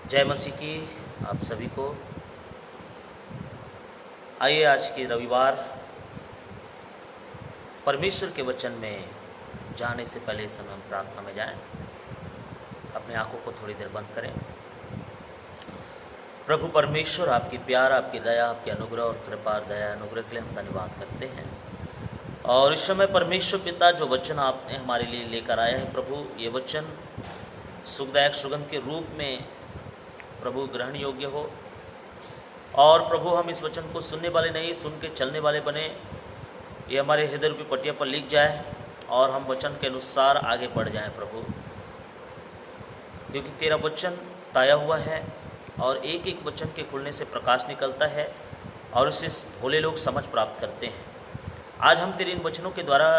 जय मसीह की आप सभी को। आइए आज के रविवार परमेश्वर के वचन में जाने से पहले समय हम प्रार्थना में जाएं। अपनी आंखों को थोड़ी देर बंद करें। प्रभु परमेश्वर, आपकी प्यार, आपकी दया, आपके अनुग्रह और कृपा दया अनुग्रह के लिए हम धन्यवाद करते हैं। और इस समय परमेश्वर पिता, जो वचन आपने हमारे लिए लेकर आया है प्रभु, ये वचन सुखदायक सुगंध के रूप में प्रभु ग्रहण योग्य हो। और प्रभु हम इस वचन को सुनने वाले नहीं, सुन के चलने वाले बने। ये हमारे हृदय रूपी पटिया पर लिख जाए और हम वचन के अनुसार आगे बढ़ जाएं प्रभु, क्योंकि तेरा वचन ताया हुआ है और एक एक वचन के खुलने से प्रकाश निकलता है और उससे भोले लोग समझ प्राप्त करते हैं। आज हम तेरे इन वचनों के द्वारा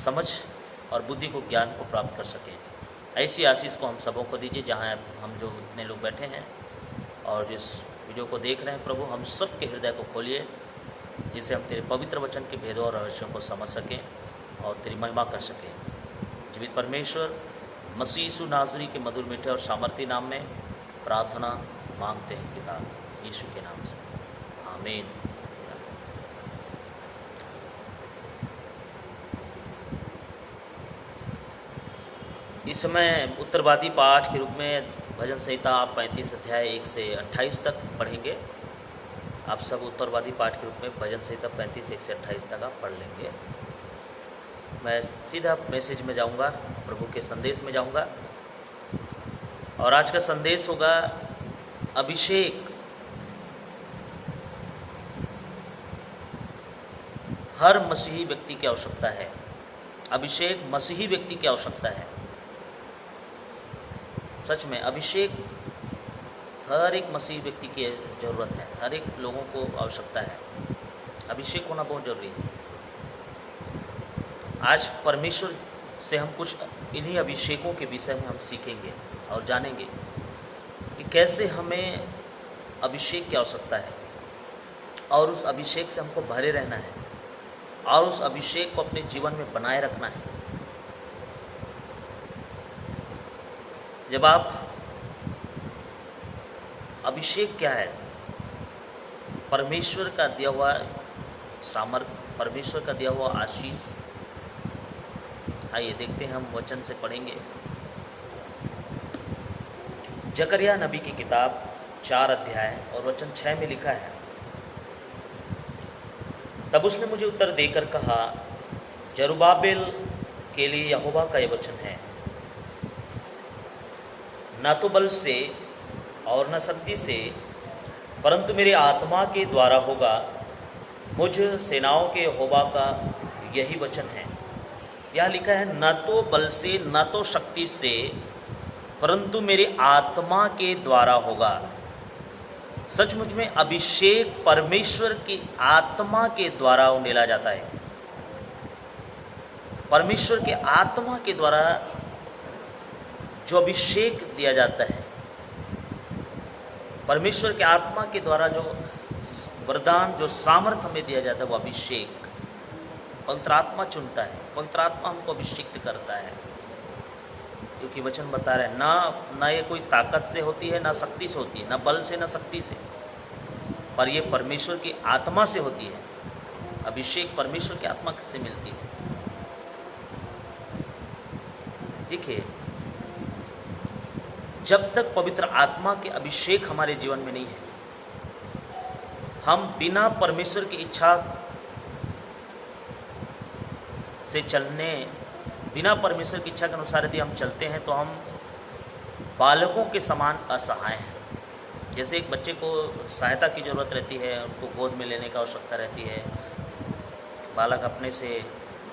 समझ और बुद्धि को, ज्ञान को प्राप्त कर सकें। ऐसी आशीष को हम सबों को दीजिए, जहाँ हम जो इतने लोग बैठे हैं और जिस वीडियो को देख रहे हैं प्रभु, हम सब के हृदय को खोलिए, जिससे हम तेरे पवित्र वचन के भेदों और रहस्यों को समझ सकें और तेरी महिमा कर सकें। जीवित परमेश्वर, मसीह यीशु नाज़री के मधुर मीठे और सामर्थी नाम में प्रार्थना मांगते हैं पिता, यीशु के नाम से, आमीन। इस समय उत्तरवादी पाठ के रूप में भजन संहिता आप 35 अध्याय 1 से 28 तक पढ़ेंगे। आप सब उत्तरवादी पाठ के रूप में भजन संहिता 35 1 से 28 तक आप पढ़ लेंगे। मैं सीधा मैसेज में जाऊंगा, प्रभु के संदेश में जाऊंगा। और आज का संदेश होगा अभिषेक। हर मसीही व्यक्ति की आवश्यकता है। अभिषेक मसीही व्यक्ति की आवश्यकता है। सच में अभिषेक हर एक मसीही व्यक्ति की ज़रूरत है। हर एक लोगों को आवश्यकता है। अभिषेक होना बहुत ज़रूरी है। आज परमेश्वर से हम कुछ इन्हीं अभिषेकों के विषय में हम सीखेंगे और जानेंगे कि कैसे हमें अभिषेक की आवश्यकता है और उस अभिषेक से हमको भरे रहना है और उस अभिषेक को अपने जीवन में बनाए रखना है। जब आप अभिषेक क्या है? परमेश्वर का दिया हुआ सामर्थ, परमेश्वर का दिया हुआ आशीष। आइए देखते हैं, हम वचन से पढ़ेंगे। जकरिया नबी की किताब 4 अध्याय और वचन 6 में लिखा है, तब उसने मुझे उत्तर देकर कहा, जरुब्बाबेल के लिए यहोवा का यह वचन है, न तो बल से और न शक्ति से, परंतु मेरे आत्मा के द्वारा होगा। मुझ सेनाओं के यहोवा का यही वचन है। यह लिखा है, न तो बल से न तो शक्ति से, परंतु मेरे आत्मा के द्वारा होगा। सचमुच में अभिषेक परमेश्वर की आत्मा के द्वारा उंडेला जाता है। परमेश्वर के आत्मा के द्वारा जो अभिषेक दिया जाता है, परमेश्वर के आत्मा के द्वारा जो वरदान, जो सामर्थ हमें दिया जाता है, वो अभिषेक पवित्र आत्मा चुनता है। पवित्र आत्मा हमको अभिषेक करता है, क्योंकि वचन बता रहे हैं, ना ये कोई ताकत से होती है, ना शक्ति से होती है, ना बल से, ना शक्ति से, पर ये परमेश्वर की आत्मा से होती है। अभिषेक परमेश्वर की आत्मा से मिलती है। देखिए, जब तक पवित्र आत्मा के अभिषेक हमारे जीवन में नहीं है, हम बिना परमेश्वर की इच्छा से चलने, बिना परमेश्वर की इच्छा के अनुसार यदि हम चलते हैं तो हम बालकों के समान असहाय हैं। जैसे एक बच्चे को सहायता की ज़रूरत रहती है, उनको गोद में लेने की आवश्यकता रहती है, बालक अपने से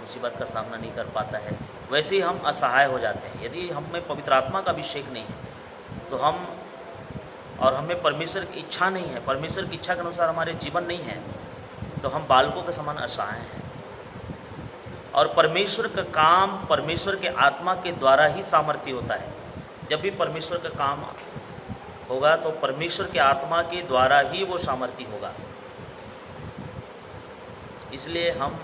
मुसीबत का सामना नहीं कर पाता है, वैसे ही हम असहाय हो जाते हैं। यदि हमें पवित्र आत्मा का अभिषेक नहीं है तो हमें परमेश्वर की इच्छा नहीं है, परमेश्वर की इच्छा के अनुसार हमारे जीवन नहीं है, तो हम बालकों के समान असहाय हैं। और परमेश्वर का काम परमेश्वर के आत्मा के द्वारा ही सामर्थ्य होता है। जब भी परमेश्वर का काम होगा तो परमेश्वर के आत्मा के द्वारा ही वो सामर्थ्य होगा। इसलिए हम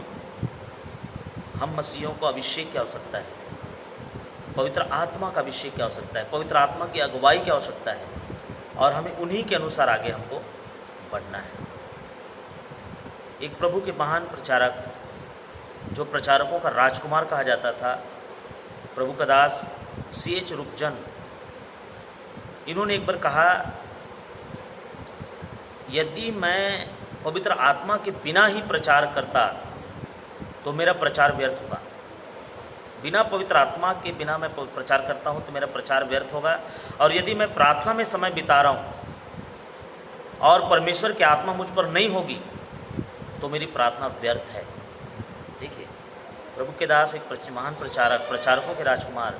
मसीहों को अभिषेक की आवश्यकता है, पवित्र आत्मा का अभिषेक की आवश्यकता है, पवित्र आत्मा की अगुवाई की आवश्यकता है। और हमें उन्हीं के अनुसार आगे हमको बढ़ना है। एक प्रभु के महान प्रचारक, जो प्रचारकों का राजकुमार कहा जाता था, प्रभु का दास C.H. रुपजन, इन्होंने एक बार कहा, यदि मैं पवित्र आत्मा के बिना ही प्रचार करता तो मेरा प्रचार व्यर्थ होगा। बिना पवित्र आत्मा के बिना मैं प्रचार करता हूँ तो मेरा प्रचार व्यर्थ होगा। और यदि मैं प्रार्थना में समय बिता रहा हूँ और परमेश्वर की आत्मा मुझ पर नहीं होगी तो मेरी प्रार्थना व्यर्थ है। देखिए, प्रभु के दास एक महान प्रचारक, प्रचारकों के राजकुमार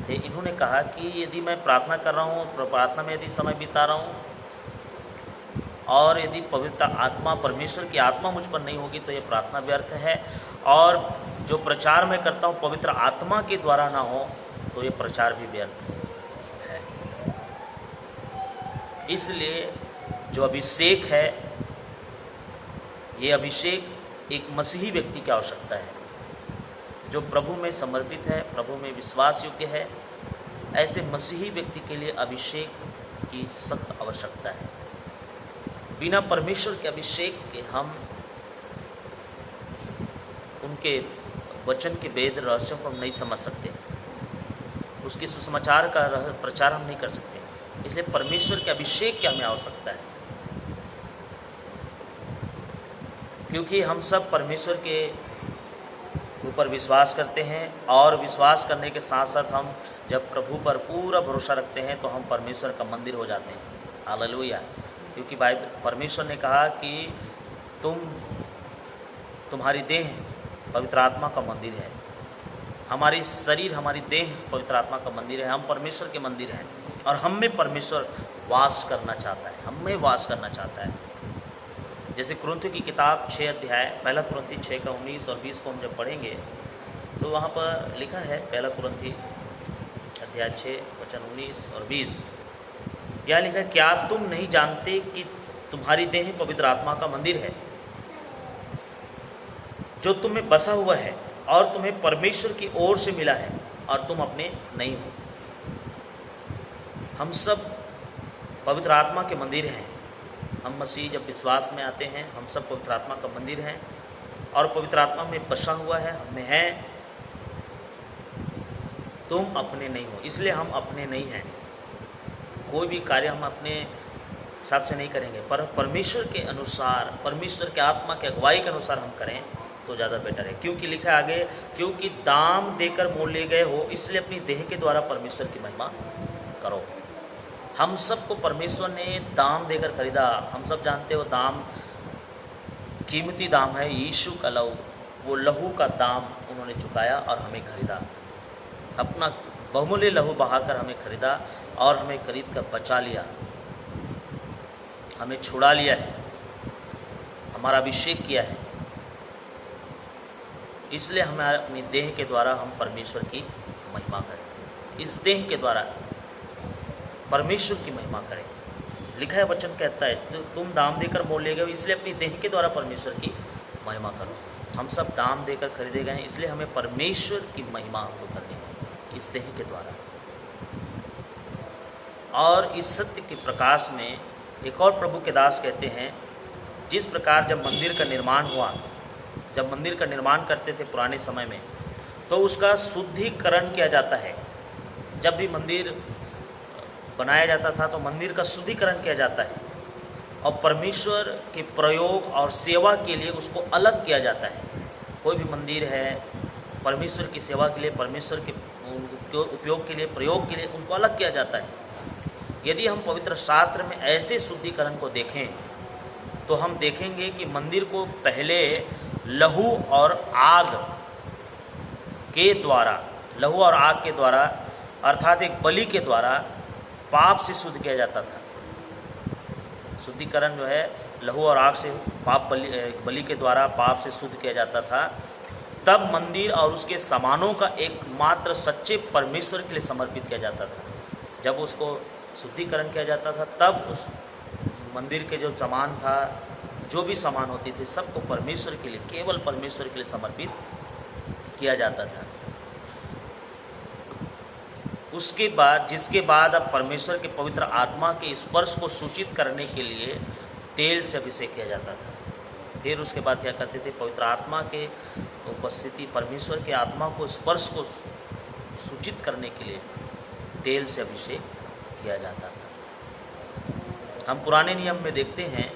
थे। इन्होंने कहा कि यदि मैं प्रार्थना कर रहा हूँ, प्रार्थना में यदि समय बिता रहा हूँ और यदि पवित्र आत्मा, परमेश्वर की आत्मा मुझ पर नहीं होगी तो ये प्रार्थना व्यर्थ है। और जो प्रचार मैं करता हूँ पवित्र आत्मा के द्वारा ना हो तो ये प्रचार भी व्यर्थ है। इसलिए जो अभिषेक है, ये अभिषेक एक मसीही व्यक्ति की आवश्यकता है, जो प्रभु में समर्पित है, प्रभु में विश्वास योग्य है। ऐसे मसीही व्यक्ति के लिए अभिषेक की सख्त आवश्यकता है। बिना परमेश्वर के अभिषेक के हम उनके वचन के वेद रहस्यों को हम नहीं समझ सकते, उसके सुसमाचार का प्रचार हम नहीं कर सकते। इसलिए परमेश्वर के अभिषेक की हमें आवश्यकता है, क्योंकि हम सब परमेश्वर के ऊपर विश्वास करते हैं और विश्वास करने के साथ साथ हम जब प्रभु पर पूरा भरोसा रखते हैं तो हम परमेश्वर का मंदिर हो जाते हैं। हालेलुया। क्योंकि परमेश्वर ने कहा कि तुम्हारी देह पवित्र आत्मा का मंदिर है। हमारी शरीर, हमारी देह पवित्र आत्मा का मंदिर है। हम परमेश्वर के मंदिर हैं और हम में परमेश्वर वास करना चाहता है, हम में वास करना चाहता है। जैसे कुरिन्थियों की किताब 6 अध्याय, पहला कुरिन्थी 6 का 19 और 20 को हम जब पढ़ेंगे तो वहाँ पर लिखा है, पहला कुरिन्थी अध्याय 6 वचन 19 और 20, यह लिखा है, क्या तुम नहीं जानते कि तुम्हारी देह पवित्र आत्मा का मंदिर है जो तुम में बसा हुआ है और तुम्हें परमेश्वर की ओर से मिला है और तुम अपने नहीं हो। हम सब पवित्र आत्मा के मंदिर हैं। हम मसीह जब विश्वास में आते हैं, हम सब पवित्र आत्मा का मंदिर हैं और पवित्र आत्मा में बसा हुआ है, हमें है। तुम अपने नहीं हो, इसलिए हम अपने नहीं हैं। कोई भी कार्य हम अपने हिसाब से नहीं करेंगे, पर परमेश्वर के अनुसार, परमेश्वर के आत्मा के अगुवाई के अनुसार हम करें तो ज़्यादा बेटर है। क्योंकि लिखा है आगे, क्योंकि दाम देकर मोल ले गए हो, इसलिए अपनी देह के द्वारा परमेश्वर की महिमा करो। हम सबको परमेश्वर ने दाम देकर खरीदा। हम सब जानते हो दाम, कीमती दाम है यीशु का लहू। वो लहू का दाम उन्होंने चुकाया और हमें खरीदा। अपना बहुमूल्य लहू बहाकर हमें खरीदा और हमें खरीद कर बचा लिया, हमें छुड़ा लिया है, हमारा अभिषेक किया है। इसलिए हमें अपनी देह के द्वारा हम परमेश्वर की महिमा करें। इस देह के द्वारा परमेश्वर की महिमा करें। लिखा है, वचन कहता है, तो तुम दाम देकर मोल ले गए हो, इसलिए अपनी देह के द्वारा परमेश्वर की महिमा करो। हम सब दाम देकर खरीदे गए हैं, इसलिए हमें परमेश्वर की महिमा हमको करनी है इस देह के द्वारा। और इस सत्य के प्रकाश में एक और प्रभु के दास कहते हैं, जिस प्रकार जब मंदिर का निर्माण हुआ, जब मंदिर का निर्माण करते थे पुराने समय में, तो उसका शुद्धिकरण किया जाता है। जब भी मंदिर बनाया जाता था तो मंदिर का शुद्धिकरण किया जाता है और परमेश्वर के प्रयोग और सेवा के लिए उसको अलग किया जाता है। कोई भी मंदिर है परमेश्वर की सेवा के लिए, परमेश्वर के उपयोग के लिए, प्रयोग के लिए उनको अलग किया जाता है। यदि हम पवित्र शास्त्र में ऐसे शुद्धिकरण को देखें तो हम देखेंगे कि मंदिर को पहले लहू और आग के द्वारा, लहू और आग के द्वारा अर्थात एक बलि के द्वारा पाप से शुद्ध किया जाता था। शुद्धिकरण जो है लहू और आग से, पाप बलि के द्वारा पाप से शुद्ध किया जाता था। तब मंदिर और उसके सामानों का एकमात्र सच्चे परमेश्वर के लिए समर्पित किया जाता था। जब उसको शुद्धिकरण किया जाता था तब उस मंदिर के जो सामान था, जो भी सामान होती थे, सबको परमेश्वर के लिए, केवल परमेश्वर के लिए समर्पित किया जाता था। उसके बाद जिसके बाद अब परमेश्वर के पवित्र आत्मा के स्पर्श को सूचित करने के लिए तेल से अभिषेक किया जाता था। फिर उसके बाद क्या करते थे, पवित्र आत्मा के उपस्थिति, परमेश्वर के आत्मा को स्पर्श को सूचित करने के लिए तेल से अभिषेक किया जाता था। हम पुराने नियम में देखते हैं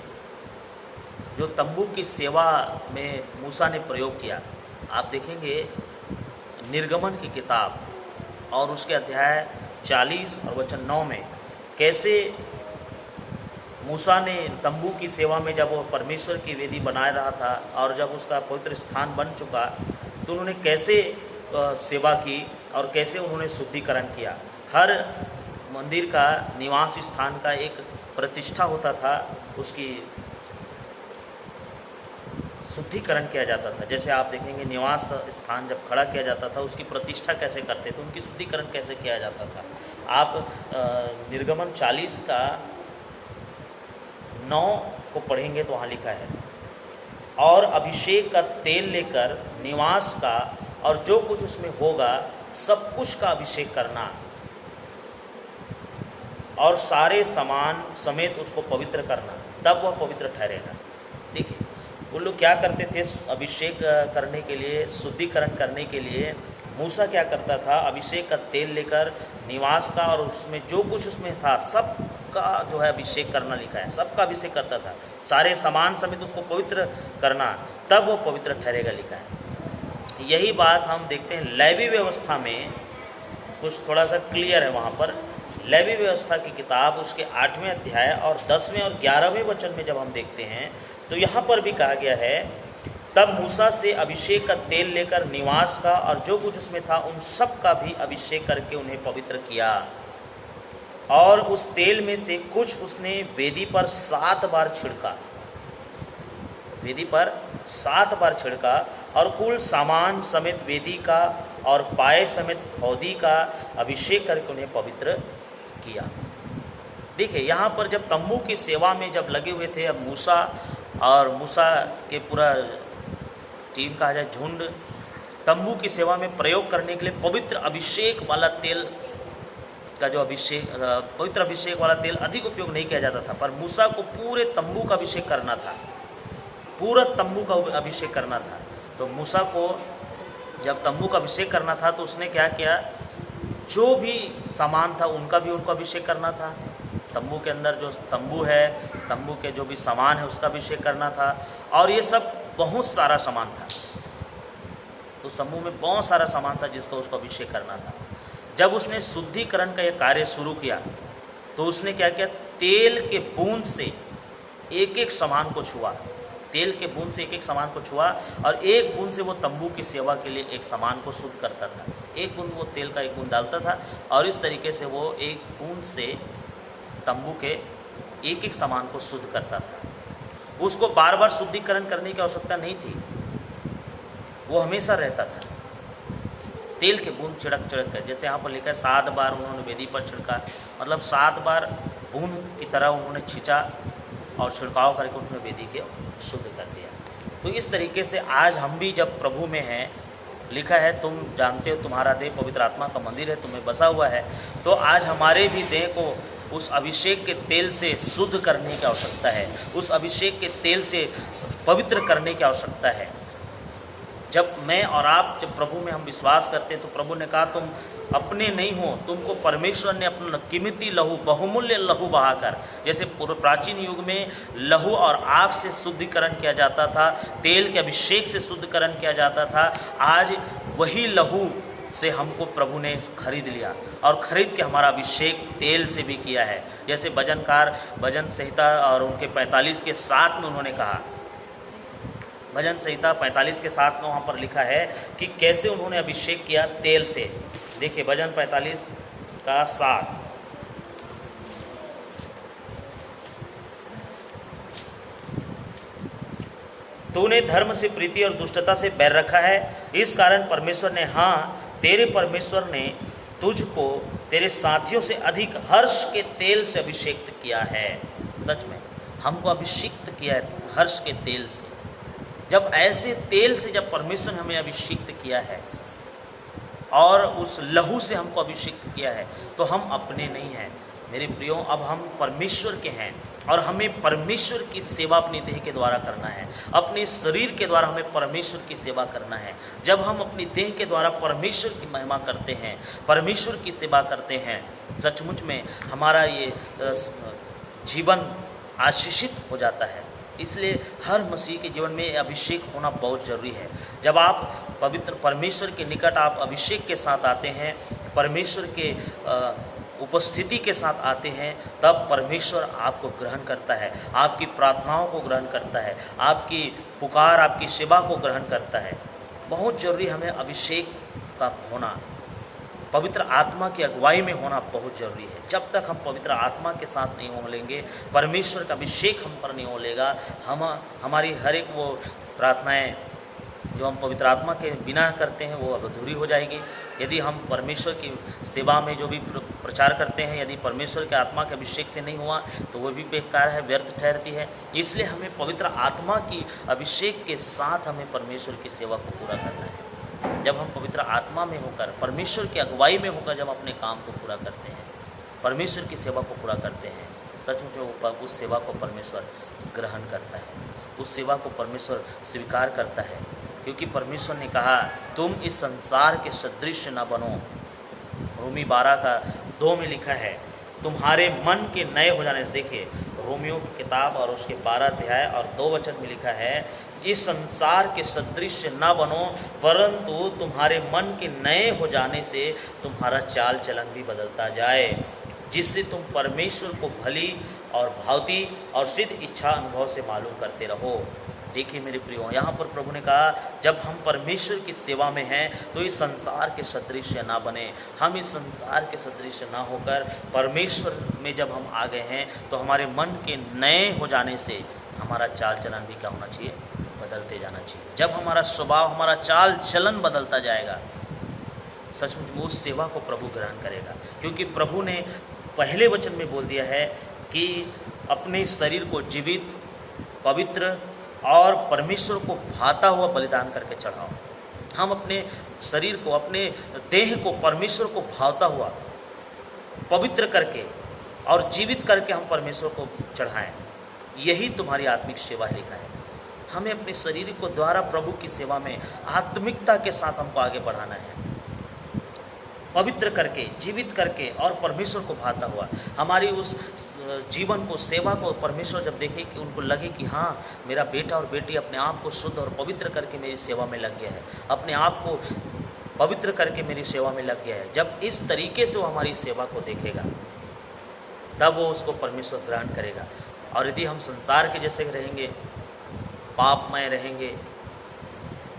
जो तंबू की सेवा में मूसा ने प्रयोग किया। आप देखेंगे निर्गमन की किताब और उसके अध्याय 40 और वचन 9 में कैसे मूसा ने तंबू की सेवा में, जब वो परमेश्वर की वेदी बना रहा था और जब उसका पवित्र स्थान बन चुका, तो उन्होंने कैसे सेवा की और कैसे उन्होंने शुद्धिकरण किया। हर मंदिर का निवास स्थान का एक प्रतिष्ठा होता था, उसकी शुद्धिकरण किया जाता था। जैसे आप देखेंगे निवास स्थान जब खड़ा किया जाता था, उसकी प्रतिष्ठा कैसे करते थे, उनकी शुद्धिकरण कैसे किया जाता था। आप निर्गमन 40 का 9 को पढ़ेंगे तो वहाँ लिखा है, और अभिषेक का तेल लेकर निवास का और जो कुछ उसमें होगा सब कुछ का अभिषेक करना और सारे सामान समेत उसको पवित्र करना, तब वह पवित्र ठहरेगा। देखिए वो लोग क्या करते थे, अभिषेक करने के लिए, शुद्धिकरण करने के लिए मूसा क्या करता था, अभिषेक का तेल लेकर निवास का और उसमें जो कुछ उसमें था सबका जो है अभिषेक करना लिखा है, सबका अभिषेक करता था, सारे सामान समेत उसको पवित्र करना, तब वो पवित्र ठहरेगा लिखा है। यही बात हम देखते हैं लेवी व्यवस्था में, कुछ थोड़ा सा क्लियर है वहाँ पर। लेवी व्यवस्था की किताब उसके 8वें अध्याय और 10वें और 11वें वचन में जब हम देखते हैं तो यहाँ पर भी कहा गया है, तब मूसा से अभिषेक का तेल लेकर निवास का और जो कुछ उसमें था उन सब का भी अभिषेक करके उन्हें पवित्र किया, और उस तेल में से कुछ उसने वेदी पर 7 बार छिड़का, वेदी पर 7 बार छिड़का, और कुल सामान समेत वेदी का और पाए समेत हौदी का अभिषेक करके उन्हें पवित्र किया। देखिए यहाँ पर जब तंबू की सेवा में जब लगे हुए थे, अब मूसा और मूसा के पूरा टीम का है झुंड तंबू की सेवा में प्रयोग करने के लिए पवित्र अभिषेक वाला तेल का जो अभिषेक, पवित्र अभिषेक वाला तेल अधिक उपयोग नहीं किया जाता था, पर मूसा को पूरे तंबू का अभिषेक करना था, पूरा तंबू का अभिषेक करना था। तो मूसा को जब तंबू का अभिषेक करना था तो उसने क्या किया, जो भी सामान था उनका भी उनको अभिषेक करना था। तंबू के अंदर जो तंबू है, तंबू के जो भी सामान है उसका अभिषेक करना था, और ये सब बहुत सारा सामान था। तो तंबू में बहुत सारा सामान था जिसका उसको अभिषेक करना था। जब उसने शुद्धिकरण का ये कार्य शुरू किया तो उसने क्या किया, तेल के बूंद से एक एक सामान को छुआ, तेल के बूंद से एक एक सामान को छुआ, और एक बूंद से वो तंबू की सेवा के लिए एक सामान को शुद्ध करता था। एक बूंद वो तेल का एक बूंद डालता था, और इस तरीके से वो एक बूंद से तंबू के एक एक सामान को शुद्ध करता था। उसको बार बार शुद्धिकरण करने की आवश्यकता नहीं थी, वो हमेशा रहता था। तेल के बूंद छिड़क छिड़क कर, जैसे यहाँ पर लिखा है 7 बार उन्होंने वेदी पर छिड़का, मतलब 7 बार बूंद की तरह उन्होंने छींचा और छिड़काव करके उन्होंने वेदी के शुद्ध कर दिया। तो इस तरीके से आज हम भी जब प्रभु में हैं, लिखा है तुम जानते हो तुम्हारा देह पवित्र आत्मा का मंदिर है, तुम्हें बसा हुआ है, तो आज हमारे भी देह को उस अभिषेक के तेल से शुद्ध करने की आवश्यकता है, उस अभिषेक के तेल से पवित्र करने की आवश्यकता है। जब मैं और आप जब प्रभु में हम विश्वास करते हैं तो प्रभु ने कहा तुम अपने नहीं हो, तुमको परमेश्वर ने अपना कीमती लहू, बहुमूल्य लहू बहाकर, जैसे प्राचीन युग में लहू और आग से शुद्धिकरण किया जाता था, तेल के अभिषेक से शुद्धिकरण किया जाता था, आज वही लहू से हमको प्रभु ने खरीद लिया, और खरीद के हमारा अभिषेक तेल से भी किया है। जैसे भजनकार भजन संहिता और उनके 45 के 7 में उन्होंने कहा, भजन संहिता 45 के 7 में वहाँ पर लिखा है कि कैसे उन्होंने अभिषेक किया तेल से। देखिए भजन 45 का 7, तूने धर्म से प्रीति और दुष्टता से बैर रखा है, इस कारण परमेश्वर ने, हाँ तेरे परमेश्वर ने तुझको तेरे साथियों से अधिक हर्ष के तेल से अभिषेक किया है। सच में हमको अभिषिक्त किया है हर्ष के तेल से। जब ऐसे तेल से जब परमेश्वर ने हमें अभिषिक्त किया है और उस लहू से हमको अभिषेक किया है, तो हम अपने नहीं हैं मेरे प्रियो, अब हम परमेश्वर के हैं और हमें परमेश्वर की सेवा अपनी देह के द्वारा करना है, अपने शरीर के द्वारा हमें परमेश्वर की सेवा करना है। जब हम अपनी देह के द्वारा परमेश्वर की महिमा करते हैं, परमेश्वर की सेवा करते हैं, सचमुच में हमारा ये जीवन आशीषित हो जाता है। इसलिए हर मसीह के जीवन में अभिषेक होना बहुत ज़रूरी है। जब आप पवित्र परमेश्वर के निकट आप अभिषेक के साथ आते हैं, परमेश्वर के उपस्थिति के साथ आते हैं, तब परमेश्वर आपको ग्रहण करता है, आपकी प्रार्थनाओं को ग्रहण करता है, आपकी पुकार, आपकी सेवा को ग्रहण करता है। बहुत ज़रूरी हमें अभिषेक का होना, पवित्र आत्मा की अगुवाई में होना बहुत ज़रूरी है। जब तक हम पवित्र आत्मा के साथ नहीं हो लेंगे, परमेश्वर का अभिषेक हम पर नहीं हो लेगा, हमारी हर एक वो प्रार्थनाएं जो हम पवित्र आत्मा के बिना करते हैं वो अधूरी हो जाएगी। यदि हम परमेश्वर की सेवा में जो भी प्रचार करते हैं, यदि परमेश्वर के आत्मा के अभिषेक से नहीं हुआ तो वो भी बेकार है, व्यर्थ ठहरती है। इसलिए हमें पवित्र आत्मा की अभिषेक के साथ हमें परमेश्वर की सेवा को पूरा करना है। जब हम पवित्र आत्मा में होकर, परमेश्वर की अगुवाई में होकर जब अपने काम को पूरा करते हैं, परमेश्वर की सेवा को पूरा करते हैं, सचमुच उस सेवा को परमेश्वर ग्रहण करता है, उस सेवा को परमेश्वर स्वीकार करता है। क्योंकि परमेश्वर ने कहा तुम इस संसार के सदृश न बनो। रोमी 12:2 में लिखा है तुम्हारे मन के नए हो जाने से। देखिए रोमियो की किताब और उसके 12 अध्याय और 2 वचन में लिखा है इस संसार के सदृश न बनो, परंतु तुम्हारे मन के नए हो जाने से तुम्हारा चाल चलन भी बदलता जाए, जिससे तुम परमेश्वर को भली और भावती और सिद्ध इच्छा अनुभव से मालूम करते रहो। देखिए मेरे प्रियो, यहाँ पर प्रभु ने कहा जब हम परमेश्वर की सेवा में हैं तो इस संसार के सदृश ना बने। हम इस संसार के सदृश ना होकर परमेश्वर में जब हम आ गए हैं तो हमारे मन के नए हो जाने से हमारा चाल चलन भी क्या होना चाहिए, बदलते जाना चाहिए। जब हमारा स्वभाव, हमारा चाल चलन बदलता जाएगा, सचमुच वो उस सेवा को प्रभु ग्रहण करेगा। क्योंकि प्रभु ने पहले वचन में बोल दिया है कि अपने शरीर को जीवित, पवित्र और परमेश्वर को भाता हुआ बलिदान करके चढ़ाओ। हम अपने शरीर को, अपने देह को परमेश्वर को भावता हुआ, पवित्र करके और जीवित करके हम परमेश्वर को चढ़ाएं। यही तुम्हारी आत्मिक सेवा लिखा है। हमें अपने शरीर को द्वारा प्रभु की सेवा में आत्मिकता के साथ हमको आगे बढ़ाना है, पवित्र करके, जीवित करके और परमेश्वर को भाता हुआ। हमारी उस जीवन को, सेवा को परमेश्वर जब देखे कि उनको लगे कि हाँ मेरा बेटा और बेटी अपने आप को शुद्ध और पवित्र करके मेरी सेवा में लग गया है, अपने आप को पवित्र करके मेरी सेवा में लग गया है, जब इस तरीके से वो हमारी सेवा को देखेगा तब वो उसको परमेश्वर ग्रहण करेगा। और यदि हम संसार के जैसे रहेंगे, पापमय रहेंगे,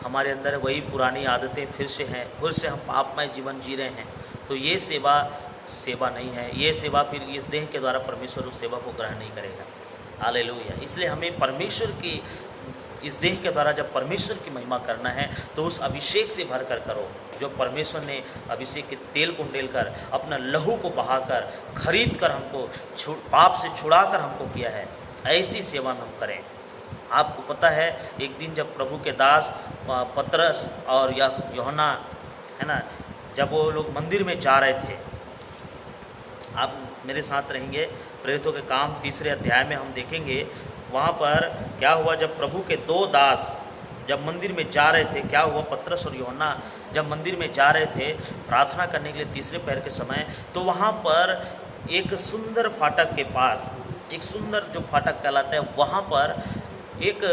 हमारे अंदर वही पुरानी आदतें फिर से हैं, फिर से हम पापमय जीवन जी रहे हैं, तो ये सेवा नहीं है। ये सेवा फिर इस देह के द्वारा परमेश्वर उस सेवा को ग्रहण नहीं करेगा। हालेलुया। इसलिए हमें परमेश्वर की इस देह के द्वारा जब परमेश्वर की महिमा करना है तो उस अभिषेक से भर कर करो जो परमेश्वर ने अभिषेक के तेल को उंडेलकर, अपना लहू को बहाकर, खरीद कर हमको पाप से छुड़ाकर हमको किया है। ऐसी सेवा में हम करें। आपको पता है एक दिन जब प्रभु के दास पतरस और यूहन्ना, है ना, जब वो लोग मंदिर में जा रहे थे, आप मेरे साथ रहेंगे, प्रेरितों के काम 3 अध्याय में हम देखेंगे वहाँ पर क्या हुआ। जब प्रभु के 2 दास जब मंदिर में जा रहे थे, क्या हुआ, पतरस और यूहन्ना जब मंदिर में जा रहे थे प्रार्थना करने के लिए 3 पहर के समय, तो वहाँ पर एक सुंदर फाटक के पास, एक सुंदर जो फाटक कहलाता है, वहाँ पर एक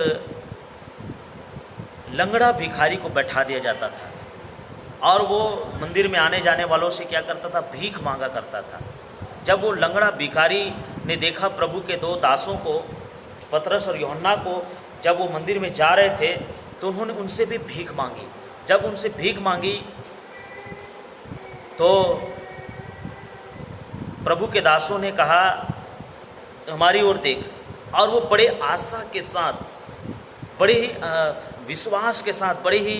लंगड़ा भिखारी को बैठा दिया जाता था और वो मंदिर में आने जाने वालों से क्या करता था, भीख मांगा करता था। जब वो लंगड़ा भिखारी ने देखा प्रभु के 2 दासों को, पतरस और यूहन्ना को, जब वो मंदिर में जा रहे थे तो उन्होंने उनसे भी भीख मांगी। जब उनसे भीख मांगी तो प्रभु के दासों ने कहा हमारी ओर देख, और वो बड़े आशा के साथ, बड़े ही विश्वास के साथ, बड़े ही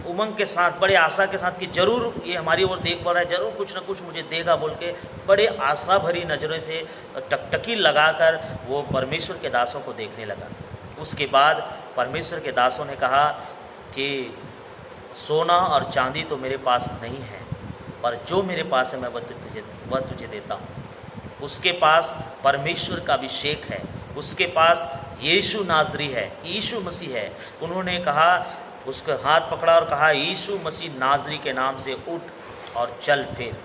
उमंग के साथ, बड़े आशा के साथ कि जरूर ये हमारी ओर देख पा रहा है, जरूर कुछ ना कुछ मुझे देगा बोल के बड़े आशा भरी नज़रों से टकटकी लगाकर वो परमेश्वर के दासों को देखने लगा। उसके बाद परमेश्वर के दासों ने कहा कि सोना और चांदी तो मेरे पास नहीं है, पर जो मेरे पास है मैं वह तुझे देता हूँ। उसके पास परमेश्वर का अभिषेक है, उसके पास यीशु नाज़री है, यीशु मसीह है। उन्होंने कहा, उसका हाथ पकड़ा और कहा, यीशु मसीह नाज़री के नाम से उठ और चल फिर।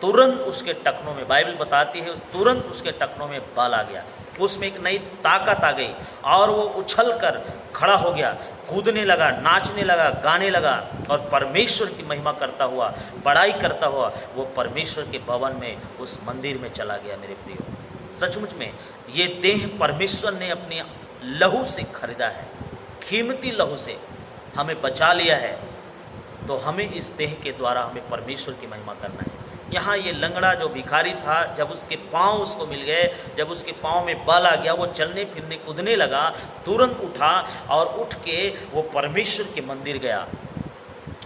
तुरंत उसके टखनों में, बाइबल बताती है, तुरंत उसके टखनों में बल आ गया, उसमें एक नई ताकत आ गई और वो उछल कर खड़ा हो गया, कूदने लगा, नाचने लगा, गाने लगा और परमेश्वर की महिमा करता हुआ, बड़ाई करता हुआ वो परमेश्वर के भवन में, उस मंदिर में चला गया। मेरे प्रियो, सचमुच में ये देह परमेश्वर ने अपने लहू से खरीदा है, कीमती लहू से हमें बचा लिया है। तो हमें इस देह के द्वारा हमें परमेश्वर की महिमा करना है। यहाँ ये लंगड़ा जो भिखारी था, जब उसके पाँव उसको मिल गए, जब उसके पाँव में बल आ गया, वो चलने फिरने कूदने लगा, तुरंत उठा और उठ के वो परमेश्वर के मंदिर गया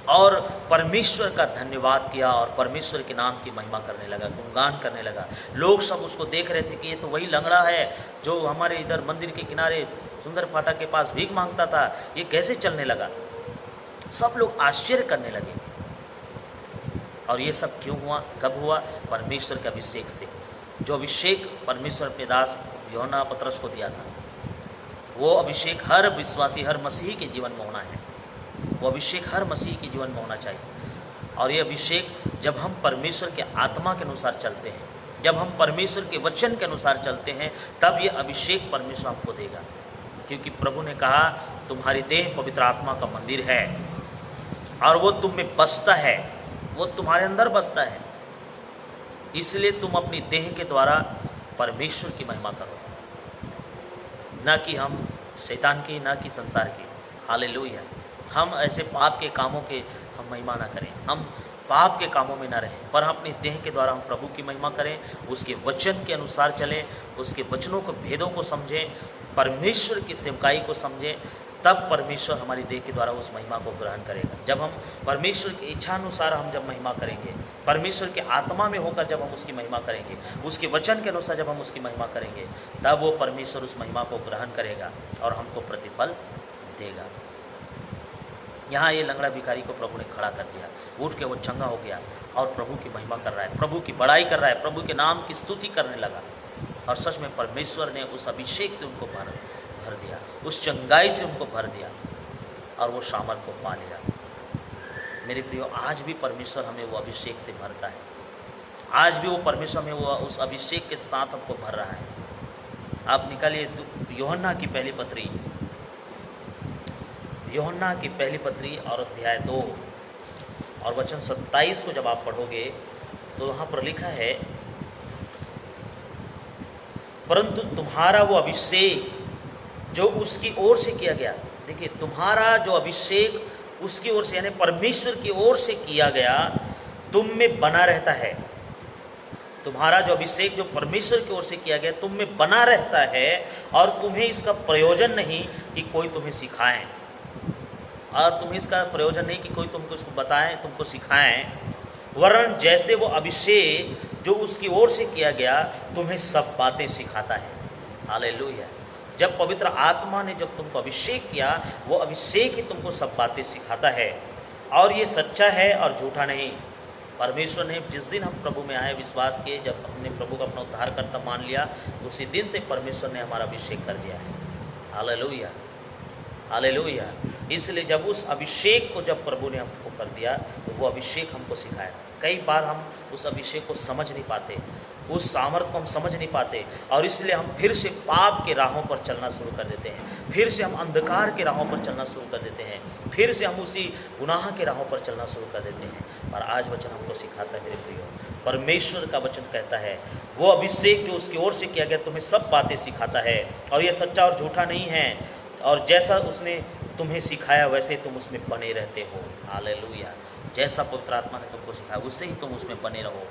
और परमेश्वर का धन्यवाद किया और परमेश्वर के नाम की महिमा करने लगा, गुणगान करने लगा। लोग सब उसको देख रहे थे कि ये तो वही लंगड़ा है जो हमारे इधर मंदिर के किनारे सुंदर फाटक के पास भीख मांगता था, ये कैसे चलने लगा। सब लोग आश्चर्य करने लगे। और ये सब क्यों हुआ, कब हुआ? परमेश्वर के अभिषेक से। जो अभिषेक परमेश्वर के दास यूहन्ना पतरस को दिया था, वो अभिषेक हर विश्वासी, हर मसीही के जीवन में होना है। वो अभिषेक हर मसीही के जीवन में होना चाहिए। और ये अभिषेक जब हम परमेश्वर के आत्मा के अनुसार चलते हैं, जब हम परमेश्वर के वचन के अनुसार चलते हैं, तब ये अभिषेक परमेश्वर हमको देगा। क्योंकि प्रभु ने कहा, तुम्हारी देह पवित्र आत्मा का मंदिर है और वो तुम में बसता है, वो तुम्हारे अंदर बसता है। इसलिए तुम अपनी देह के द्वारा परमेश्वर की महिमा करो, ना कि हम शैतान की, ना कि संसार की। हालेलुया। हम ऐसे पाप के कामों के हम महिमा ना करें, हम पाप के कामों में ना रहें, पर हम अपनी देह के द्वारा हम प्रभु की महिमा करें, उसके वचन के अनुसार चलें, उसके वचनों को, भेदों को समझें, परमेश्वर की सेवकाई को समझें। तब परमेश्वर हमारी देह के द्वारा उस महिमा को ग्रहण करेगा। जब हम परमेश्वर की इच्छा अनुसार हम जब महिमा करेंगे, परमेश्वर के आत्मा में होकर जब हम उसकी महिमा करेंगे, उसके वचन के अनुसार जब हम उसकी महिमा करेंगे, तब वो परमेश्वर उस महिमा को ग्रहण करेगा और हमको प्रतिफल देगा। यहाँ ये लंगड़ा भिखारी को प्रभु ने खड़ा कर दिया, उठ के वो चंगा हो गया और प्रभु की महिमा कर रहा है, प्रभु की बड़ाई कर रहा है, प्रभु के नाम की स्तुति करने लगा। और सच में परमेश्वर ने उस अभिषेक से उनको भर दिया, उस चंगाई से उनको भर दिया और वो सामर्थ को पा लिया। मेरे प्रियो, आज भी परमेश्वर हमें वो अभिषेक से भरता है, आज भी वो परमेश्वर हमें वो उस अभिषेक के साथ हमको भर रहा है। आप निकालिए यूहन्ना की पहली पत्री, यूहन्ना की पहली पत्री और अध्याय 2 और वचन 27 को जब आप पढ़ोगे तो वहाँ पर लिखा है, परंतु तुम्हारा वो अभिषेक जो उसकी ओर से किया गया। देखिए, तुम्हारा जो अभिषेक उसकी ओर से, यानी परमेश्वर की ओर से किया गया, तुम में बना रहता है। तुम्हारा जो अभिषेक जो परमेश्वर की ओर से किया गया तुम में बना रहता है और तुम्हें इसका प्रयोजन नहीं कि कोई तुम्हें सिखाए, और तुम्हें इसका प्रयोजन नहीं कि कोई तुमको इसको बताएं, तुमको सिखाएं, वरन जैसे वो अभिषेक जो उसकी ओर से किया गया तुम्हें सब बातें सिखाता है। हालेलुया। जब पवित्र आत्मा ने जब तुमको अभिषेक किया, वो अभिषेक ही तुमको सब बातें सिखाता है, और ये सच्चा है और झूठा नहीं। परमेश्वर ने जिस दिन हम प्रभु में आए, विश्वास किए, जब हमने प्रभु को अपना उद्धारकर्ता मान लिया, उसी दिन से परमेश्वर ने हमारा अभिषेक कर दिया है। Hallelujah, hallelujah. इसलिए जब उस अभिषेक को जब प्रभु ने हमको कर दिया, तो वो अभिषेक हमको सिखाया। कई बार हम उस अभिषेक को समझ नहीं पाते, उस सामर्थ को हम समझ नहीं पाते, और इसलिए हम फिर से पाप के राहों पर चलना शुरू कर देते हैं, फिर से हम अंधकार के राहों पर चलना शुरू कर देते हैं, फिर से हम उसी गुनाह के राहों पर चलना शुरू कर देते हैं। और आज वचन हमको सिखाता है मेरे प्रियो, परमेश्वर का वचन कहता है, वो अभिषेक जो उसकी ओर से किया गया तुम्हें सब बातें सिखाता है, और ये सच्चा और झूठा नहीं है, और जैसा उसने तुम्हें सिखाया वैसे तुम उसमें बने रहते हो। हालेलुया। जैसा पवित्र आत्मा ने तुमको सिखाया उससे ही तुम उसमें बने रहो।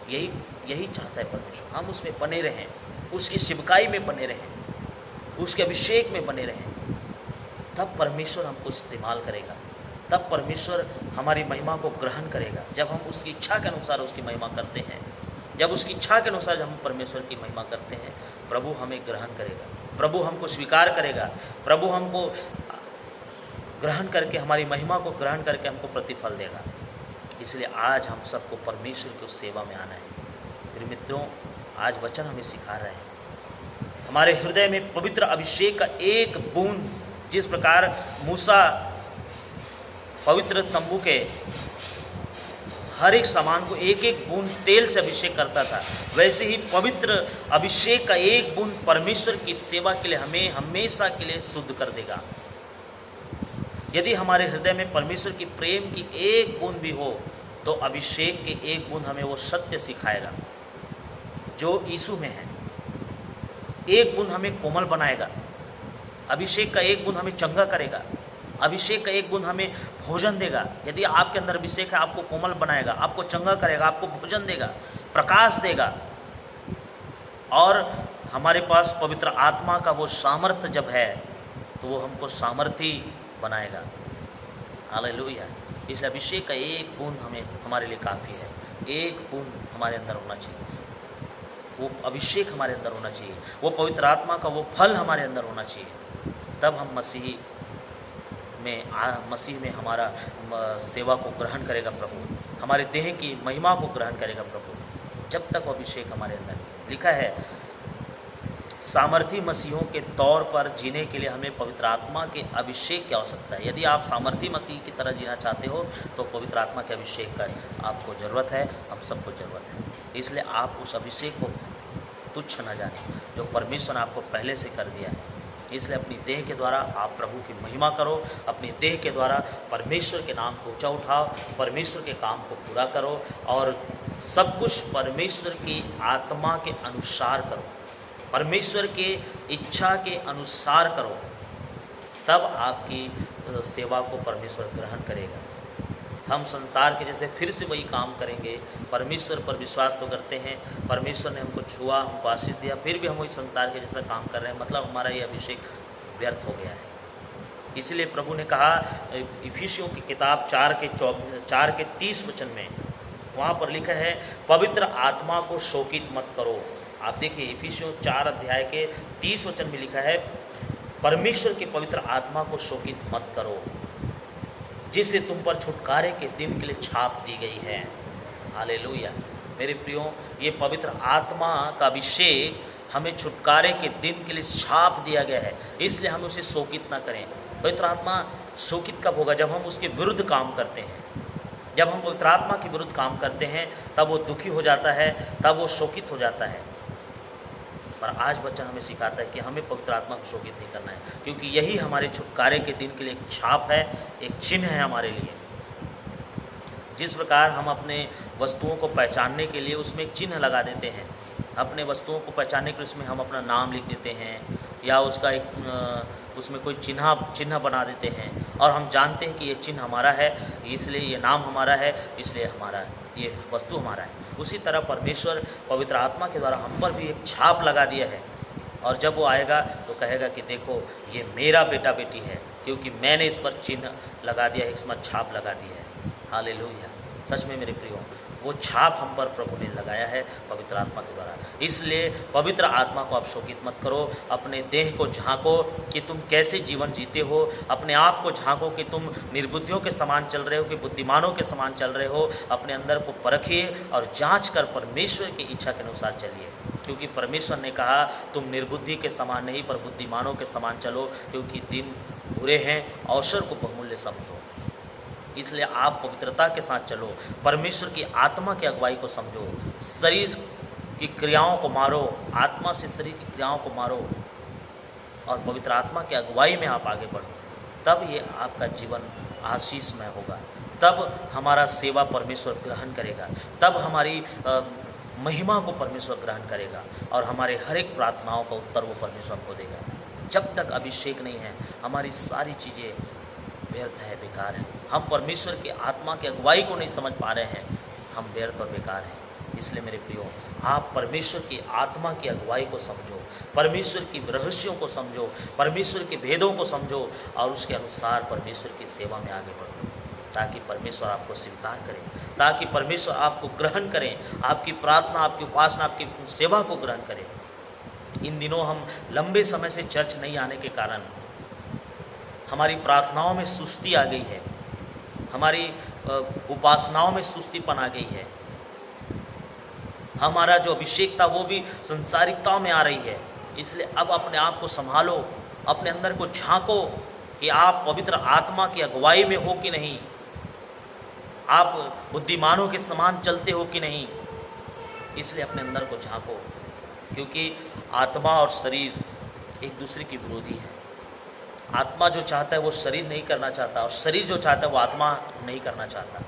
यही चाहता है परमेश्वर, हम उसमें बने रहें, उसकी सेवकाई में बने रहें, उसके अभिषेक में बने रहें। तब परमेश्वर हमको इस्तेमाल करेगा, तब परमेश्वर हमारी महिमा को ग्रहण करेगा। जब हम उसकी इच्छा के अनुसार उसकी महिमा करते हैं, जब उसकी इच्छा के अनुसार हम परमेश्वर की महिमा करते हैं, प्रभु हमें ग्रहण करेगा, प्रभु हमको स्वीकार करेगा, प्रभु हमको ग्रहण करके, हमारी महिमा को ग्रहण करके हमको प्रतिफल देगा। इसलिए आज हम सबको परमेश्वर की उस सेवा में आना है। मेरे मित्रों, आज वचन हमें सिखा रहे हैं हमारे हृदय में पवित्र अभिषेक का एक बूंद, जिस प्रकार मूसा पवित्र तंबू के हर एक सामान को एक एक बूंद तेल से अभिषेक करता था, वैसे ही पवित्र अभिषेक का एक बूंद परमेश्वर की सेवा के लिए हमें हमेशा के लिए शुद्ध कर देगा। यदि हमारे हृदय में परमेश्वर की प्रेम की एक बूंद भी हो तो अभिषेक के एक बूंद हमें वो सत्य सिखाएगा जो यीशु में है। एक बूंद हमें कोमल बनाएगा, अभिषेक का एक बूंद हमें चंगा करेगा, अभिषेक का एक बूंद हमें भोजन देगा। यदि आपके अंदर अभिषेक है, आपको कोमल बनाएगा, आपको चंगा करेगा, आपको भोजन देगा, प्रकाश देगा। और हमारे पास पवित्र आत्मा का वो सामर्थ्य जब है तो वो हमको सामर्थी बनाएगा। हालेलुया। इसलिए अभिषेक का एक बूंद हमें हमारे लिए काफ़ी है। एक बूंद हमारे अंदर होना चाहिए, वो अभिषेक हमारे अंदर होना चाहिए, वो पवित्र आत्मा का वो फल हमारे अंदर होना चाहिए। तब हम मसीह में हमारा सेवा को ग्रहण करेगा प्रभु, हमारे देह की महिमा को ग्रहण करेगा प्रभु। जब तक वो अभिषेक हमारे अंदर लिखा है, सामर्थी मसीहों के तौर पर जीने के लिए हमें पवित्र आत्मा के अभिषेक की आवश्यकता है। यदि आप सामर्थी मसीह की तरह जीना चाहते हो तो पवित्र आत्मा के अभिषेक का आपको ज़रूरत है, हम सबको ज़रूरत है। इसलिए आप उस अभिषेक को तुच्छ न जाने जो परमेश्वर ने आपको पहले से कर दिया है। इसलिए अपनी देह के द्वारा आप प्रभु की महिमा करो, अपनी देह के द्वारा परमेश्वर के नाम को ऊंचा उठाओ, परमेश्वर के काम को पूरा करो और सब कुछ परमेश्वर की आत्मा के अनुसार करो, परमेश्वर के इच्छा के अनुसार करो। तब आपकी सेवा को परमेश्वर ग्रहण करेगा। हम संसार के जैसे फिर से वही काम करेंगे। परमेश्वर पर विश्वास तो करते हैं, परमेश्वर ने हमको छुआ, हमको आशीष दिया, फिर भी हम वही संसार के जैसा काम कर रहे हैं, मतलब हमारा ये अभिषेक व्यर्थ हो गया है। इसलिए प्रभु ने कहा इफिसियों की किताब 4 के 30 वचन में, वहाँ पर लिखा है पवित्र आत्मा को शोकित मत करो। आप देखिए इफिसियों 4 अध्याय के 30 वचन में लिखा है परमेश्वर के पवित्र आत्मा को शोकित मत करो, जिसे तुम पर छुटकारे के दिन के लिए छाप दी गई है। हालेलुया। मेरे प्रियो, ये पवित्र आत्मा का अभिषेक हमें छुटकारे के दिन के लिए छाप दिया गया है, इसलिए हम उसे शोकित ना करें। पवित्र आत्मा शोकित कब होगा? जब हम उसके विरुद्ध काम करते हैं। जब हम पवित्र आत्मा के विरुद्ध काम करते हैं तब वो दुखी हो जाता है, तब वो शोकित हो जाता है। पर आज वचन हमें सिखाता है कि हमें पवित्र आत्मा को शोकित नहीं करना है, क्योंकि यही हमारे छुटकारे के दिन के लिए एक छाप है, एक चिन्ह है हमारे लिए। जिस प्रकार हम अपने वस्तुओं को पहचानने के लिए उसमें एक चिन्ह लगा देते हैं, अपने वस्तुओं को पहचानने के लिए उसमें हम अपना नाम लिख देते हैं या उसका एक उसमें कोई चिन्ह बना देते हैं और हम जानते हैं कि ये चिन्ह हमारा है, इसलिए ये नाम हमारा है, इसलिए हमारा ये वस्तु हमारा है। उसी तरह परमेश्वर पवित्र आत्मा के द्वारा हम पर भी एक छाप लगा दिया है, और जब वो आएगा तो कहेगा कि देखो ये मेरा बेटा बेटी है, क्योंकि मैंने इस पर चिन्ह लगा दिया है, इस पर छाप लगा दी है। हालेलुया। सच में मेरे प्रियो, वो छाप हम पर प्रभु ने लगाया है पवित्र आत्मा के द्वारा। इसलिए पवित्र आत्मा को आप शोकित मत करो। अपने देह को झांको कि तुम कैसे जीवन जीते हो, अपने आप को झांको कि तुम निर्बुद्धियों के समान चल रहे हो कि बुद्धिमानों के समान चल रहे हो। अपने अंदर को परखिए और जांच कर परमेश्वर की इच्छा के अनुसार चलिए, क्योंकि परमेश्वर ने कहा तुम निर्बुद्धि के समान नहीं पर बुद्धिमानों के समान चलो, क्योंकि दिन बुरे हैं। अवसर को बहुमूल्य समझो। इसलिए आप पवित्रता के साथ चलो, परमेश्वर की आत्मा की अगुवाई को समझो, शरीर की क्रियाओं को मारो, आत्मा से शरीर की क्रियाओं को मारो और पवित्र आत्मा की अगुवाई में आप आगे बढ़ो। तब ये आपका जीवन आशीषमय होगा, तब हमारा सेवा परमेश्वर ग्रहण करेगा, तब हमारी महिमा को परमेश्वर ग्रहण करेगा और हमारे हर एक प्रार्थनाओं का उत्तर वो परमेश्वर को देगा। जब तक अभिषेक नहीं है हमारी सारी चीज़ें व्यर्थ है, बेकार है। हम परमेश्वर की आत्मा की अगुवाई को नहीं समझ पा रहे हैं, हम व्यर्थ और बेकार हैं। इसलिए मेरे प्रियो, आप परमेश्वर की आत्मा की अगुवाई को समझो, परमेश्वर की रहस्यों को समझो, परमेश्वर के भेदों को समझो और उसके अनुसार परमेश्वर की सेवा में आगे बढ़ो, ताकि परमेश्वर आपको स्वीकार करें, ताकि परमेश्वर आपको ग्रहण करें, आपकी प्रार्थना, आपकी उपासना, आपकी सेवा को ग्रहण करें। इन दिनों हम लंबे समय से चर्च नहीं आने के कारण हमारी प्रार्थनाओं में सुस्ती आ गई है, हमारी उपासनाओं में सुस्तीपन आ गई है, हमारा जो अभिषेक था वो भी संसारिकता में आ रही है। इसलिए अब अपने आप को संभालो, अपने अंदर को झांको कि आप पवित्र आत्मा की अगुवाई में हो कि नहीं, आप बुद्धिमानों के समान चलते हो कि नहीं। इसलिए अपने अंदर को झांको, क्योंकि आत्मा और शरीर एक दूसरे की विरोधी है। आत्मा जो चाहता है वो शरीर नहीं करना चाहता, और शरीर जो चाहता है वो आत्मा नहीं करना चाहता,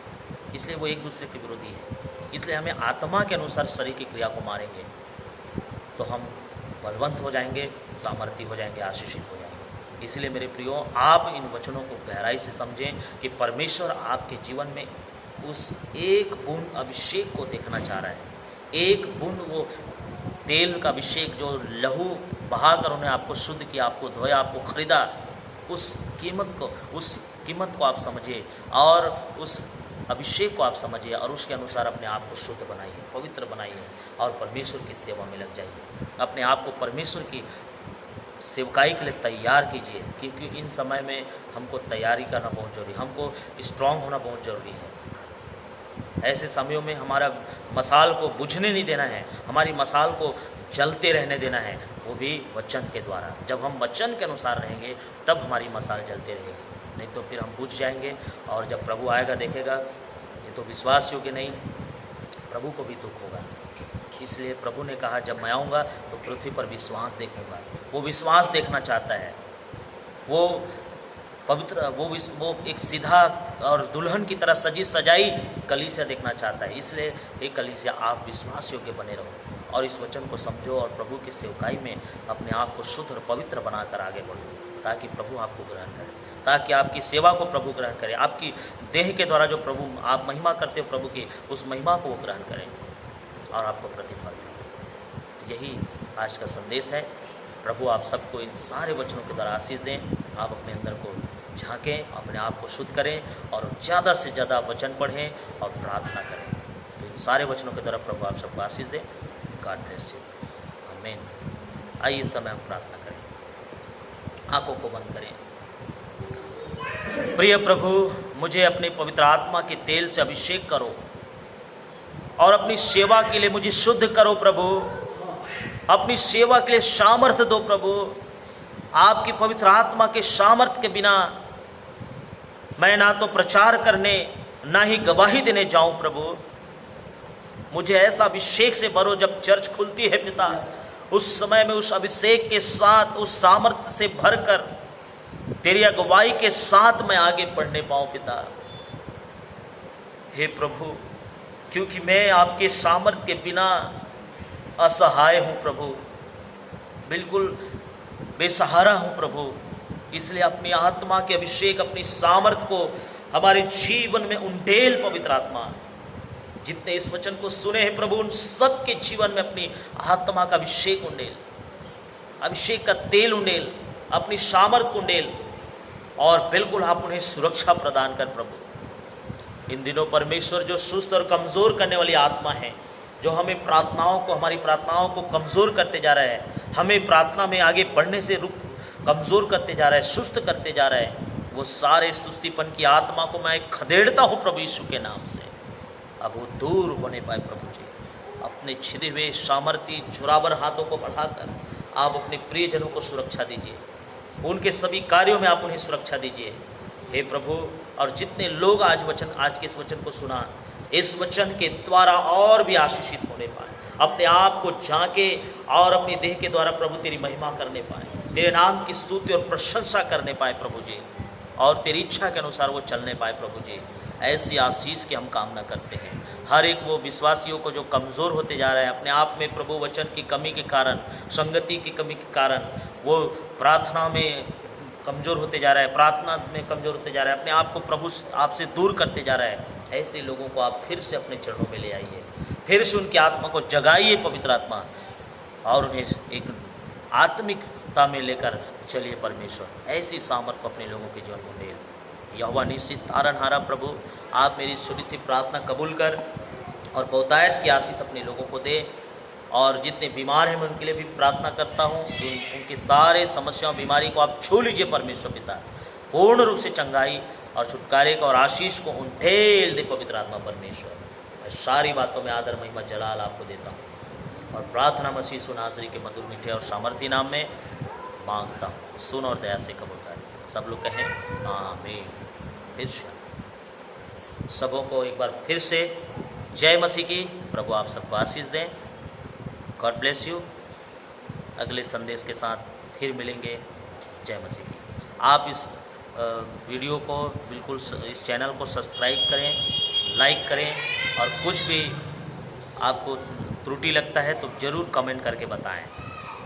इसलिए वो एक दूसरे के विरोधी है। इसलिए हमें आत्मा के अनुसार शरीर की क्रिया को मारेंगे तो हम बलवंत हो जाएंगे, सामर्थ्य हो जाएंगे, आशीषित हो जाएंगे। इसलिए मेरे प्रियो, आप इन वचनों को गहराई से समझें कि परमेश्वर आपके जीवन में उस एक बूंद अभिषेक को देखना चाह रहा है। एक बूंद वो तेल का अभिषेक जो लहू बहाकर उन्हें आपको शुद्ध किया, आपको धोया, आपको खरीदा, उस कीमत को आप समझिए और उस अभिषेक को आप समझिए और उसके अनुसार अपने आप को शुद्ध बनाइए, पवित्र बनाइए और परमेश्वर की सेवा में लग जाइए। अपने आप को परमेश्वर की सेवकाई के लिए तैयार कीजिए, क्योंकि इन समय में हमको तैयारी करना बहुत जरूरी है, हमको स्ट्रांग होना बहुत ज़रूरी है। ऐसे समयों में हमारा मसाल को बुझने नहीं देना है, हमारी मसाल को जलते रहने देना है, वो भी वचन के द्वारा। जब हम वचन के अनुसार रहेंगे तब हमारी मसाल जलते रहेगी, नहीं तो फिर हम बुझ जाएंगे और जब प्रभु आएगा देखेगा ये तो विश्वास योग्य नहीं, प्रभु को भी दुख होगा। इसलिए प्रभु ने कहा जब मैं आऊँगा तो पृथ्वी पर विश्वास देखूँगा। वो विश्वास देखना चाहता है, वो पवित्र, वो एक सीधा और दुल्हन की तरह सजी सजाई कलीसिया देखना चाहता है। इसलिए एक कलीसिया आप विश्वास योग्य बने रहो और इस वचन को समझो और प्रभु की सेवकाई में अपने आप को शुद्ध और पवित्र बनाकर आगे बढ़ो, ताकि प्रभु आपको ग्रहण करे, ताकि आपकी सेवा को प्रभु ग्रहण करे, आपकी देह के द्वारा जो प्रभु आप महिमा करते हो प्रभु की, उस महिमा को वो ग्रहण करें और आपको प्रतिफल दें। यही आज का संदेश है। प्रभु आप सबको इन सारे वचनों के द्वारा आशीष दें। आप अपने अंदर को झांकें, अपने आप को शुद्ध करें और ज़्यादा से ज़्यादा वचन पढ़ें और प्रार्थना करें। तो इन सारे वचनों के द्वारा प्रभु आप सबको आशीष दें। गॉड ब्लेस यू, आमीन। आइए इस समय हम प्रार्थना करें, आंखों को बंद करें। प्रिय प्रभु, मुझे अपने पवित्र आत्मा के तेल से अभिषेक करो और अपनी सेवा के लिए मुझे शुद्ध करो प्रभु। अपनी सेवा के लिए सामर्थ्य दो प्रभु। आपकी पवित्र आत्मा के सामर्थ्य के बिना मैं ना तो प्रचार करने ना ही गवाही देने जाऊं प्रभु। मुझे ऐसा अभिषेक से भरो, जब चर्च खुलती है पिता, उस समय में उस अभिषेक के साथ, उस सामर्थ्य से भरकर तेरी अगुवाई के साथ मैं आगे बढ़ने पाऊं पिता। हे प्रभु, क्योंकि मैं आपके सामर्थ्य के बिना असहाय हूँ प्रभु, बिल्कुल बेसहारा हूँ प्रभु। इसलिए अपनी आत्मा के अभिषेक, अपनी सामर्थ्य को हमारे जीवन में उंडेल पवित्र आत्मा। जितने इस वचन को सुने हैं प्रभु, उन सब के जीवन में अपनी आत्मा का अभिषेक उंडेल, अभिषेक का तेल उंडेल, अपनी सामर्थ्य उंडेल और बिल्कुल आप उन्हें सुरक्षा प्रदान कर प्रभु। इन दिनों परमेश्वर जो सुस्त और कमज़ोर करने वाली आत्मा है, जो हमें प्रार्थनाओं को, हमारी प्रार्थनाओं को कमज़ोर करते जा रहा है, हमें प्रार्थना में आगे बढ़ने से कमज़ोर करते जा रहा है, सुस्त करते जा रहा है, वो सारे सुस्तीपन की आत्मा को मैं खदेड़ता हूँ प्रभु यीशु के नाम से। अब वो दूर होने पाए प्रभु जी। अपने छिदे हुए सामर्थ्य झुरावर हाथों को बढ़ाकर आप अपने प्रियजनों को सुरक्षा दीजिए, उनके सभी कार्यों में आप उन्हें सुरक्षा दीजिए हे प्रभु। और जितने लोग आज के इस वचन को सुना, इस वचन के द्वारा और भी आशीषित होने पाए, अपने आप को झांके और अपने देह के द्वारा प्रभु तेरी महिमा करने पाए, तेरे नाम की स्तुति और प्रशंसा करने पाए प्रभु जी, और तेरी इच्छा के अनुसार वो चलने पाए प्रभु जी। ऐसी आशीष की हम कामना करते हैं। हर एक वो विश्वासियों को जो कमज़ोर होते जा रहे हैं अपने आप में प्रभु, वचन की कमी के कारण, संगति की कमी के कारण, वो प्रार्थना में कमज़ोर होते जा रहा है, प्रार्थना में कमज़ोर होते जा रहा है, अपने आप को प्रभु आपसे दूर करते जा रहा है, ऐसे लोगों को आप फिर से अपने चरणों में ले आइए, फिर से उनकी आत्मा को जगाइए पवित्र आत्मा, और उन्हें एक आत्मिकता में लेकर चलिए परमेश्वर। ऐसी सामर्थ को अपने लोगों के जीवन में दे। यहोवा निश्चित तारनहारा प्रभु, आप मेरी छोटी सी प्रार्थना कबूल कर और बहुतायत की आशीष अपने लोगों को दे। और जितने बीमार हैं मैं उनके लिए भी प्रार्थना करता हूँ, उनकी सारे समस्याओं बीमारी को आप छू लीजिए परमेश्वर पिता। पूर्ण रूप से चंगाई और छुटकारे को और आशीष को उन ठेल दे पवित्र आत्मा परमेश्वर। मैं सारी बातों में आदर महिमा जलाल आपको देता हूँ और प्रार्थना मसीह यीशु नासरी के मधुर मीठे और सामर्थी नाम में मांगता हूँ। सुन और दया से कबूल करें। सब लोग कहें आमीन। फिर सबों को एक बार फिर से जय मसीह की। प्रभु आप सबको आशीष दें। God bless you. अगले संदेश के साथ फिर मिलेंगे। जय मसीह की। आप इस वीडियो को बिल्कुल, इस चैनल को सब्सक्राइब करें, लाइक करें और कुछ भी आपको त्रुटि लगता है तो ज़रूर कमेंट करके बताएं।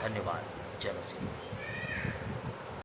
धन्यवाद। जय मसीह।